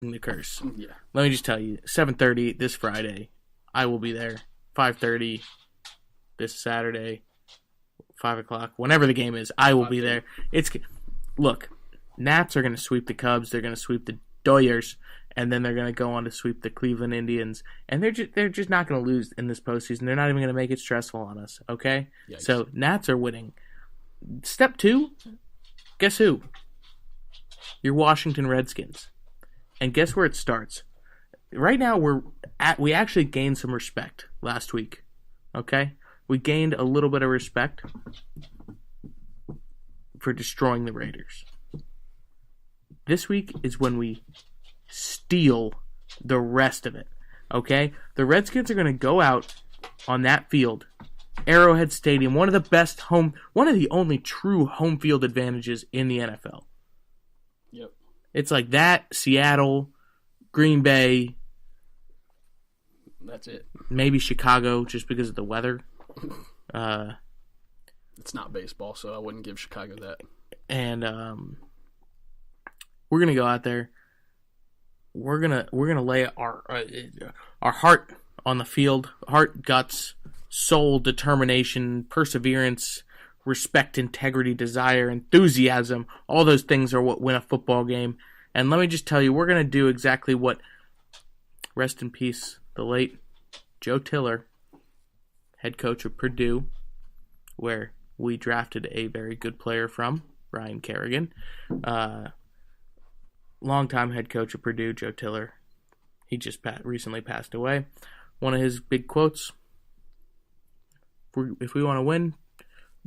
the curse. Yeah. Let me just tell you, 7:30 this Friday, I will be there. 5:30 this Saturday, 5 o'clock, whenever the game is, I will be there. Look, Nats are going to sweep the Cubs. They're going to sweep the Dodgers, and then they're going to go on to sweep the Cleveland Indians. And they're just not going to lose in this postseason. They're not even going to make it stressful on us, okay? Yikes. So, Nats are winning. Step 2, guess who? Your Washington Redskins. And guess where it starts? Right now, we actually gained some respect last week, okay? We gained a little bit of respect for destroying the Raiders. This week is when we steal the rest of it, okay? The Redskins are going to go out on that field, Arrowhead Stadium, one of the only true home field advantages in the NFL. Yep. It's like that, Seattle, Green Bay. That's it. Maybe Chicago, just because of the weather. It's not baseball, so I wouldn't give Chicago that. And we're gonna go out there. We're gonna lay our heart on the field. Heart, guts, soul, determination, perseverance, respect, integrity, desire, enthusiasm. All those things are what win a football game. And let me just tell you, we're gonna do exactly what. Rest in peace, the late Joe Tiller, head coach of Purdue, where we drafted a very good player from, Ryan Kerrigan. Longtime head coach of Purdue, Joe Tiller. He just recently passed away. One of his big quotes, if we want to win,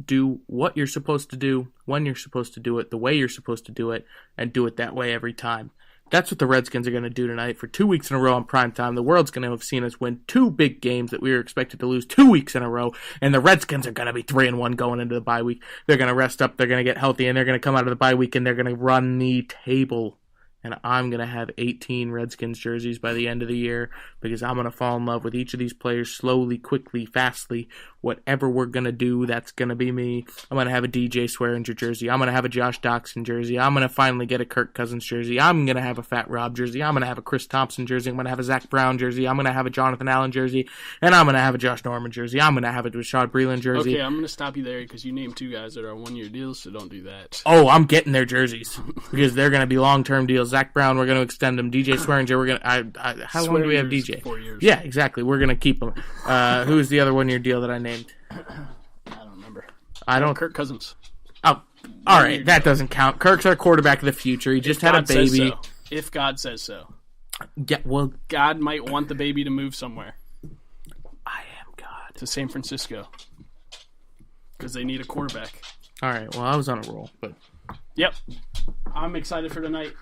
do what you're supposed to do, when you're supposed to do it, the way you're supposed to do it, and do it that way every time. That's what the Redskins are going to do tonight. For 2 weeks in a row on primetime, the world's going to have seen us win 2 big games that we were expected to lose 2 weeks in a row, and the Redskins are going to be 3-1 going into the bye week. They're going to rest up, they're going to get healthy, and they're going to come out of the bye week, and they're going to run the table. And I'm going to have 18 Redskins jerseys by the end of the year because I'm going to fall in love with each of these players slowly, quickly, fastly. Whatever we're going to do, that's going to be me. I'm going to have a DJ Swearinger jersey. I'm going to have a Josh Doxson jersey. I'm going to finally get a Kirk Cousins jersey. I'm going to have a Fat Rob jersey. I'm going to have a Chris Thompson jersey. I'm going to have a Zach Brown jersey. I'm going to have a Jonathan Allen jersey. And I'm going to have a Josh Norman jersey. I'm going to have a Rashad Breeland jersey. Okay, I'm going to stop you there because you named 2 guys that are 1-year deals, so don't do that. Oh, I'm getting their jerseys because they're going to be long-term deals. Zach Brown, we're going to extend him. DJ Swearinger, we're going to... How long do we have DJ? 4 years. Yeah, exactly. We're going to keep him. Who's the other 1-year deal that I named? I don't remember. I don't... Kirk Cousins. Oh, all right. That doesn't count. Kirk's our quarterback of the future. He just had a baby. Says so. If God says so. Yeah, well... God might want the baby to move somewhere. I am God. To San Francisco. Because they need a quarterback. All right. Well, I was on a roll, but... Yep. I'm excited for tonight.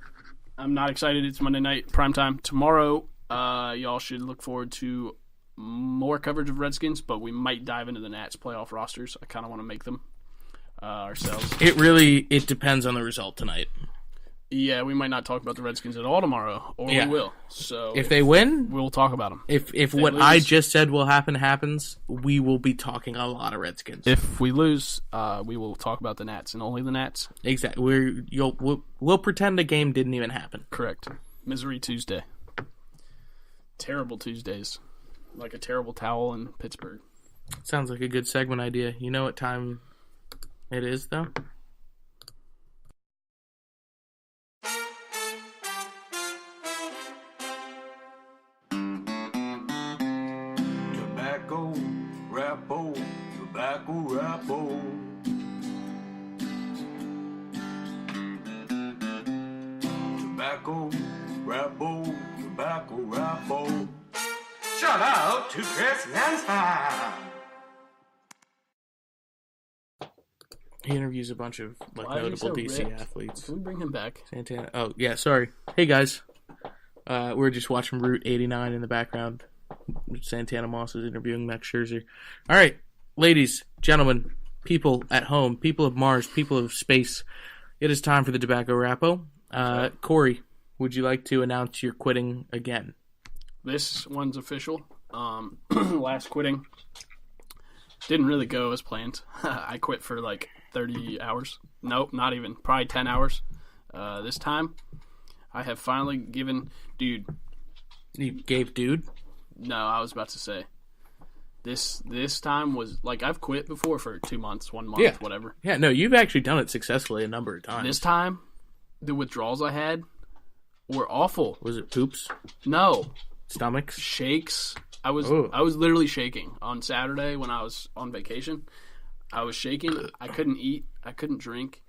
I'm not excited. It's Monday night, primetime. Tomorrow, y'all should look forward to more coverage of Redskins, but we might dive into the Nats playoff rosters. I kind of want to make them ourselves. It depends on the result tonight. Yeah, we might not talk about the Redskins at all tomorrow, or we will. So if they win, we'll talk about them. If what I just said will happen happens, we will be talking a lot of Redskins. If we lose, we will talk about the Nats and only the Nats. Exactly. We'll pretend the game didn't even happen. Correct. Misery Tuesday. Terrible Tuesdays. Like a terrible towel in Pittsburgh. Sounds like a good segment idea. You know what time it is, though? Tobacco, wrapo, tobacco, wrapo. Tobacco, wrapo, tobacco, wrapo. Shout out to Chris Nansa. He interviews a bunch of notable DC athletes. Can we bring him back? Santana. Oh, yeah, sorry. Hey, guys. We're just watching Route 89 in the background. Santana Moss is interviewing Max Scherzer. All right, ladies, gentlemen, people at home, people of Mars, people of space, it is time for the Tobacco Wrapo. Corey, would you like to announce you're quitting again? This one's official. Last quitting didn't really go as planned. I quit for like 30 hours. Nope, not even. Probably 10 hours. This time, I have finally given... Dude. You gave dude? No, I was about to say. This time was... Like, I've quit before for 2 months, 1 month, whatever. Yeah, no, you've actually done it successfully a number of times. This time, the withdrawals I had were awful. Was it poops? No. Stomachs? Shakes. I was literally shaking on Saturday when I was on vacation. I was shaking. I couldn't eat. I couldn't drink.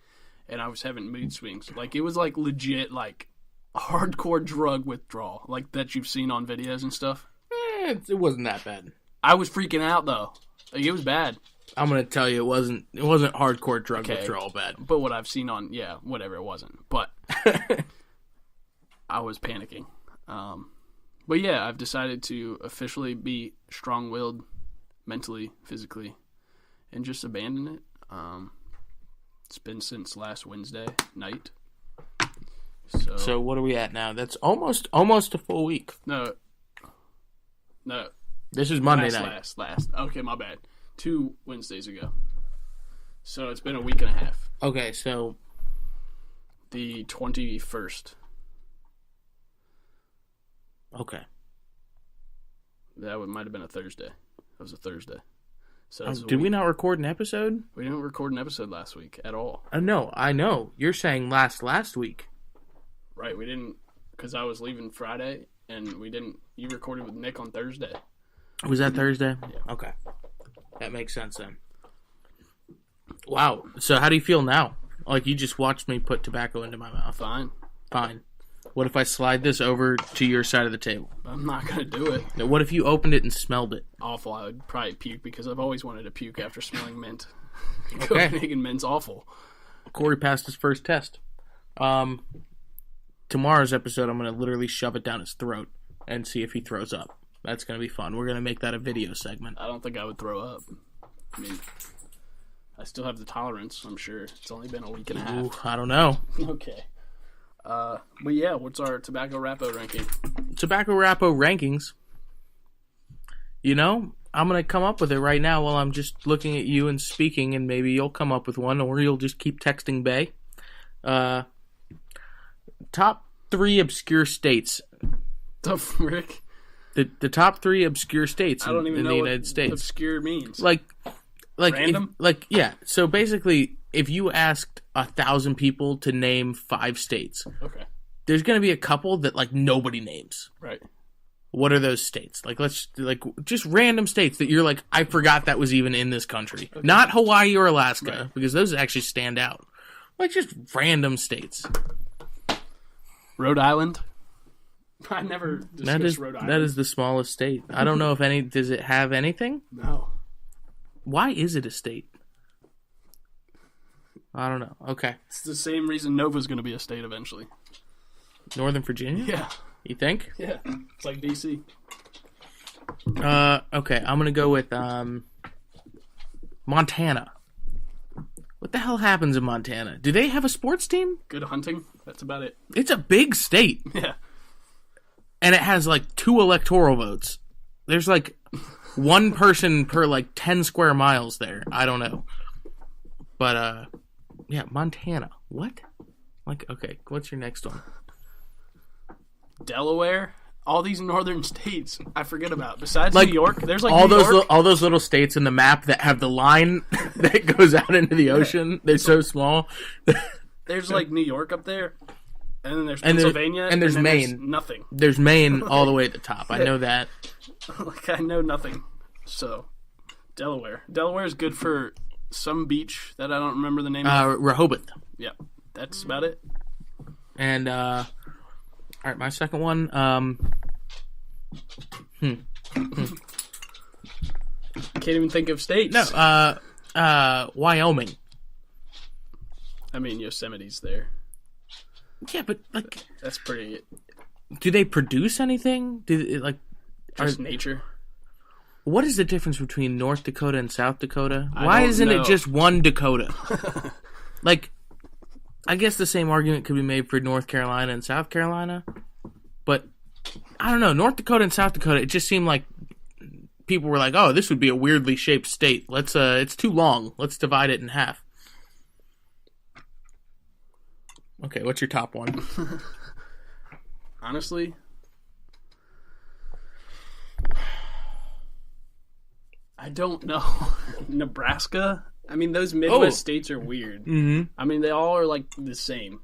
And I was having mood swings. Like, it was, like, legit, like, hardcore drug withdrawal. Like, that you've seen on videos and stuff. It wasn't that bad. I was freaking out, though. Like, it was bad. I'm going to tell you, it wasn't hardcore drug withdrawal bad. But what I've seen on, whatever, it wasn't. But I was panicking. But, yeah, I've decided to officially be strong-willed mentally, physically, and just abandon it. It's been since last Wednesday night. So what are we at now? That's almost a full week. No. This is Monday night. Last. Okay, my bad. 2 Wednesdays ago. So it's been a week and a half. Okay, so the 21st. Okay. That might have been a Thursday. That was a Thursday. So did we not record an episode? We didn't record an episode last week at all. No, I know. You're saying last week. Right, we didn't, because I was leaving Friday, and we didn't. You recorded with Nick on Thursday. Was that Thursday? Yeah. Okay. That makes sense then. Wow. So how do you feel now? Like you just watched me put tobacco into my mouth. Fine. What if I slide this over to your side of the table? I'm not going to do it. Now, what if you opened it and smelled it? Awful. I would probably puke because I've always wanted to puke after smelling mint. Okay. Copenhagen mint's awful. Corey passed his first test. Tomorrow's episode, I'm going to literally shove it down his throat and see if he throws up. That's going to be fun. We're going to make that a video segment. I don't think I would throw up. I mean, I still have the tolerance, I'm sure. It's only been a week and a half. Ooh, I don't know. Okay. But yeah, what's our tobacco wrapo ranking? Tobacco wrapo rankings. You know, I'm going to come up with it right now while I'm just looking at you and speaking, and maybe you'll come up with one, or you'll just keep texting Bay. Top 3 obscure states. The frick? The top 3 obscure states I don't even in know the what United States. Obscure means. Like random? Yeah. So basically, if you asked 1,000 people to name 5 states, okay, there's going to be a couple that like nobody names. Right. What are those states? Like just random states that you're like, I forgot that was even in this country. Okay. Not Hawaii or Alaska, right, because those actually stand out. Like just random states. Rhode Island. I never discussed Rhode Island. That is the smallest state. I don't know if any. Does it have anything? No. Why is it a state? I don't know. Okay. It's the same reason Nova's going to be a state eventually. Northern Virginia? Yeah. You think? Yeah. It's like DC. Okay. I'm going to go with Montana. What the hell happens in Montana? Do they have a sports team? Good hunting. That's about it. It's a big state. Yeah. And it has like 2 electoral votes. There's like 1 person per like 10 square miles there. I don't know. But, yeah, Montana. What? Like, okay, what's your next one? Delaware? All these northern states I forget about. Besides like, New York, there's like all New those York. All those little states in the map that have the line that goes out into the ocean. They're so small. There's like New York up there. And then there's Pennsylvania. And there's Maine. There's nothing. There's Maine all the way at the top. I know that. Like, I know nothing. So, Delaware. Delaware is good for some beach that I don't remember the name of. Rehoboth. Yeah. That's about it. And, all right, my second one. Can't even think of states. No, Wyoming. I mean, Yosemite's there. Yeah, but like, that's pretty. Do they produce anything? Just nature? What is the difference between North Dakota and South Dakota? Why isn't it just one Dakota? Like, I guess the same argument could be made for North Carolina and South Carolina, but I don't know. North Dakota and South Dakota, it just seemed like people were like, "Oh, this would be a weirdly shaped state. Let's it's too long. Let's divide it in half." Okay, what's your top one? Honestly, I don't know. Nebraska? I mean, those Midwest states are weird. Mm-hmm. I mean, they all are like the same.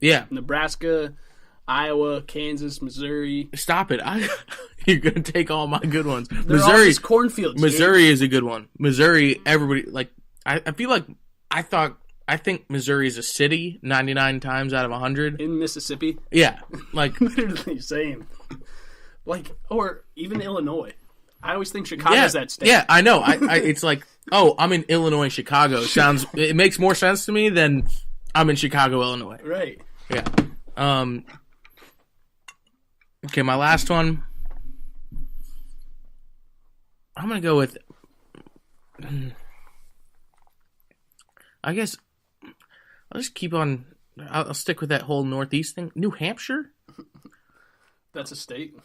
Yeah. Nebraska, Iowa, Kansas, Missouri. Stop it. You're going to take all my good ones. They're all just cornfields. Missouri is a good one. Missouri, everybody, like, I feel like, I think Missouri is a city 99 times out of 100. In Mississippi? Yeah. Like, literally same. Like, or even Illinois. I always think Chicago's that state. Yeah, I know. It's like, oh, I'm in Illinois, Chicago. It makes more sense to me than I'm in Chicago, Illinois. Right. Yeah. Okay, my last one. I'm going to go with, I guess, I'll just keep on, I'll stick with that whole Northeast thing. New Hampshire? That's a state?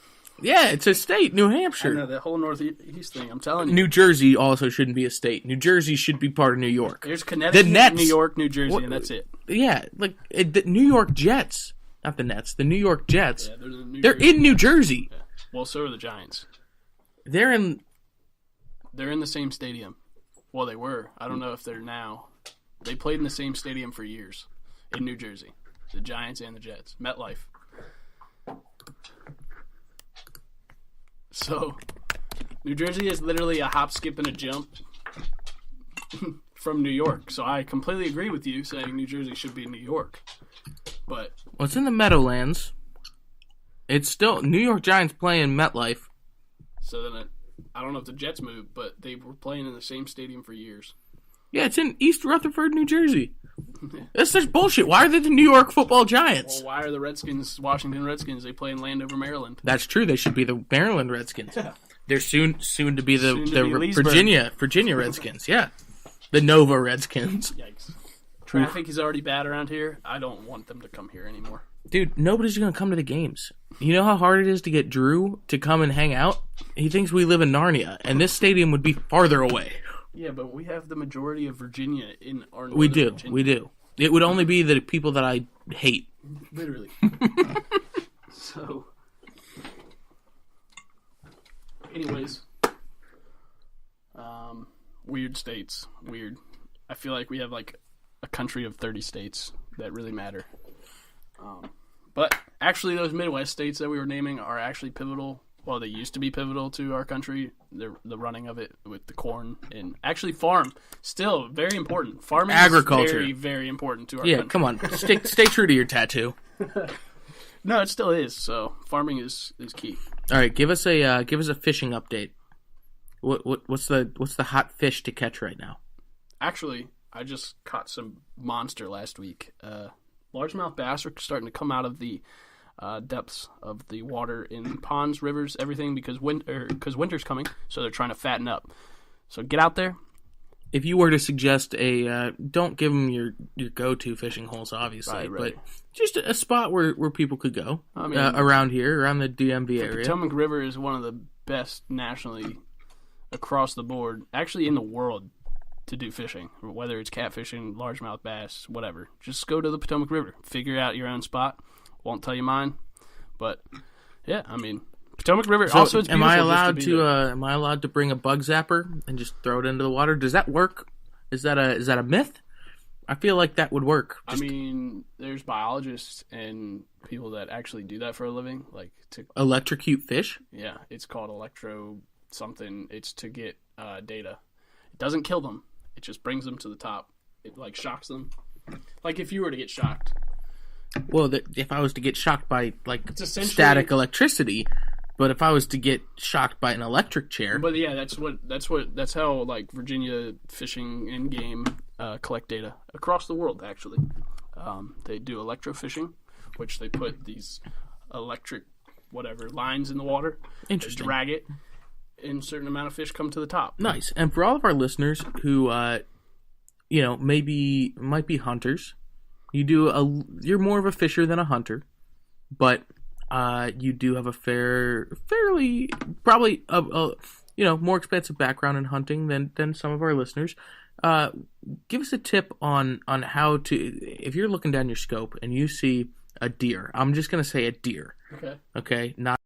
Yeah, it's a state, New Hampshire. I know, that whole Northeast thing, I'm telling you. New Jersey also shouldn't be a state. New Jersey should be part of New York. There's Connecticut, the Nets, New York, New Jersey, and that's it. Yeah, like the New York Jets. Not the Nets, the New York Jets. Yeah, they're in New Jersey. Yeah. Well, so are the Giants. They're in the same stadium. Well, they were. I don't know if they're now. They played in the same stadium for years in New Jersey. The Giants and the Jets. MetLife. So, New Jersey is literally a hop, skip, and a jump from New York. So I completely agree with you saying New Jersey should be New York. But well, it's in the Meadowlands. It's still New York Giants playing MetLife. So then I don't know if the Jets moved, but they were playing in the same stadium for years. Yeah, it's in East Rutherford, New Jersey. That's such bullshit. Why are they the New York Football Giants? Well, why are the Redskins, Washington Redskins? They play in Landover, Maryland. That's true. They should be the Maryland Redskins. Yeah. They're soon to be the Leesburg. Virginia Redskins. Yeah, the Nova Redskins. Yikes! Traffic is already bad around here. I don't want them to come here anymore. Dude, nobody's gonna come to the games. You know how hard it is to get Drew to come and hang out? He thinks we live in Narnia, and this stadium would be farther away. Yeah, but we have the majority of Virginia in our northern We do. Virginia. We do. It would only be the people that I hate. Literally. So, anyways, weird states. Weird. I feel like we have like a country of 30 states that really matter. But actually, those Midwest states that we were naming are actually pivotal. Well, they used to be pivotal to our country. The running of it with the corn and actually farm still very important. Farming Agriculture is very, very important to our country. Yeah, come on, stay true to your tattoo. No, it still is. So farming is key. All right, give us a fishing update. What's the hot fish to catch right now? Actually, I just caught some monster last week. Largemouth bass are starting to come out of the depths of the water in ponds, rivers, everything because winter's coming, so they're trying to fatten up. So get out there. If you were to suggest don't give them your go-to fishing holes, obviously, right. but just a spot where people could go around the DMV area. The Potomac River is one of the best nationally across the board, actually in the world, to do fishing, whether it's catfishing, largemouth bass, whatever. Just go to the Potomac River, figure out your own spot. Won't tell you mine, but yeah, I mean Potomac River. So also, it's am I beautiful. am I allowed to bring a bug zapper and just throw it into the water? Does that work? Is that a myth? I feel like that would work. I mean, there's biologists and people that actually do that for a living, like to electrocute fish. Yeah, it's called electro something. It's to get data. It doesn't kill them. It just brings them to the top. It like shocks them. Like if you were to get shocked. Well, if I was to get shocked by like static electricity, but if I was to get shocked by an electric chair. But yeah, that's how like Virginia fishing and game collect data across the world. Actually, they do electrofishing, which they put these electric lines in the water. Interesting. Drag it, and a certain amount of fish come to the top. Nice. And for all of our listeners who, might be hunters. You're more of a fisher than a hunter, but you do have a fairly probably more expensive background in hunting than some of our listeners. Give us a tip on how to, if you're looking down your scope and you see A deer. I'm just going to say a deer. Okay. Okay? Not